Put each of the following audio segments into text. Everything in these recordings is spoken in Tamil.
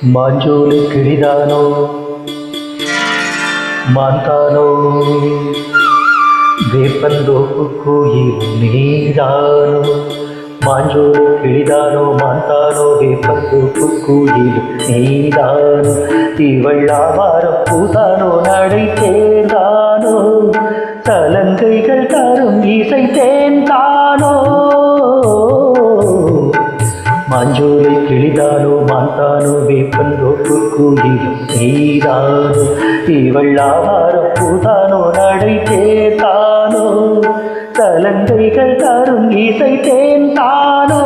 மாஞ்சோலை கிளிதானோ மாந்தானோ வேப்பந்தோப்பு கோயில் நீதானோ. மாஞ்சோலை கிளிதானோ மாந்தானோ வேப்பந்தோப்பு கோயில் நீதானோ. இவள்ளாவாரம் பூதானோ நடை தேர்ந்தானோ சலங்கைகள் தரும் இசை தேன்தானோ. மாஞ்சோலை கிளிதானோ மாந்தானோ வேப்பந்தோப்பு கோயில் நீதானோ. இவள்ளாவாரம் பூதானோ நடை தேர்ந்தானோ சலங்கைகள் தரும் இசை தேன்தானோ.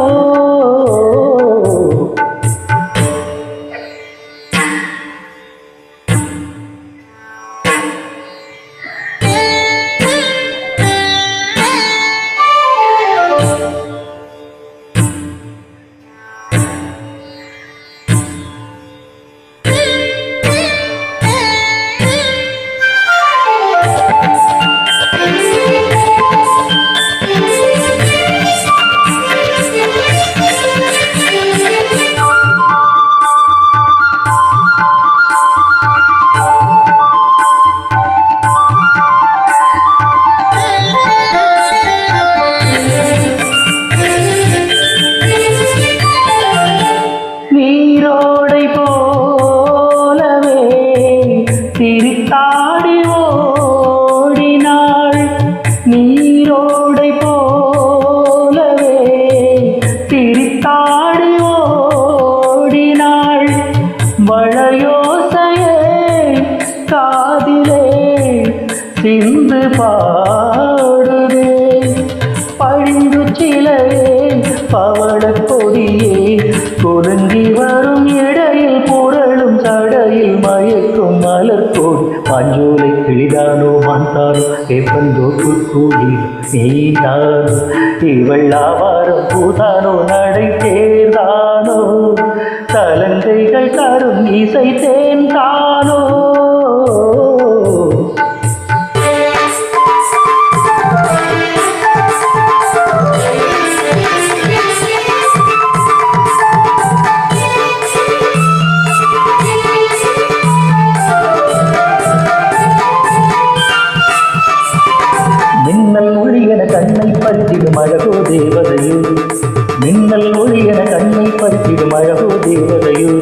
நீரோடை போலவே திரித்தாடி ஓடினாள். நீரோடை போலவே திரித்தாடி ஓடினாள். மழையோசையே காதிலே சிந்து பாடுதே. பழிந்து சிலையே பவளக் கொடியே கொலுங்கி வரும் இடையில் புரளும் சடையில் மயக்கும் மலர்கோடி. மாஞ்சோலை கிளிதானோ மாந்தானோ வேப்பந்தோப்பு கோயில் நீதானோ. இவள்ளாவாரம் பூதானோ நடை தேர்ந்தானோ சலங்கைகள் தரும் இசை தேன்தானோ. மின்னல் ஒளியன கண்ணை பறித்திடும் அழகோ தேவதையோ. மின்னல் ஒளியன கண்ணை பறித்திடும் அழகோ தேவதையோ.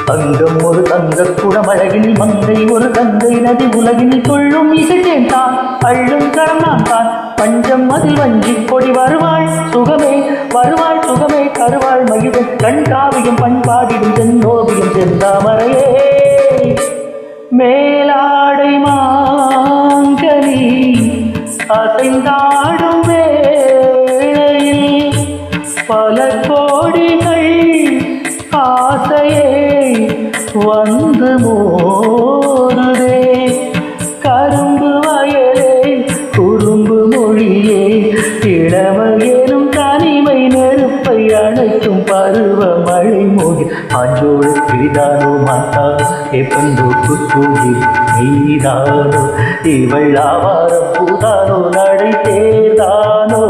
தங்கம் ஒரு தங்கக் குடம் அழகினில் மங்கை ஒரு கங்கை நதி உலகினில் கொள்ளும் இசைத்தேன் தான் அள்ளும் கரம் நான் தான். பஞ்சம் அதில் வஞ்சி கொடி வருவாள் சுகமே வருவாள் சுகமே கருவாள் மகிழும் கண்காவியம் பண்பாடிடும் சென்னோவியம் செந்தாமரையே. மேலாடை மாங்கனி அசைந்தாடும் வேளையில் பல கோடிகள் ஆசையே வந்து மோதுதே. கரும்பு வயலே குறும்பு மொழியே இளமையேனும் தனிமை நெருப்பை அணைக்கும் பருவ மழை மொழி. மாஞ்சோலை கிளிதானோ மாந்தானோ வேப்பந்தோப்பு கோயில் நீதானோ. இவள்ளாவாரம் பூதானோ நடை தேர்ந்தானோ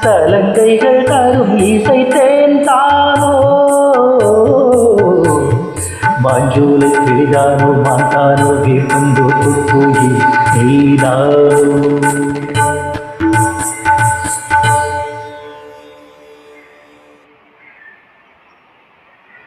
சலங்கைகள் தரும் இசை தேன்தானோ. மாஞ்சோலை கிளிதானோ மாந்தானோ வேப்பந்தோப்பு கோயில் நீதானோ.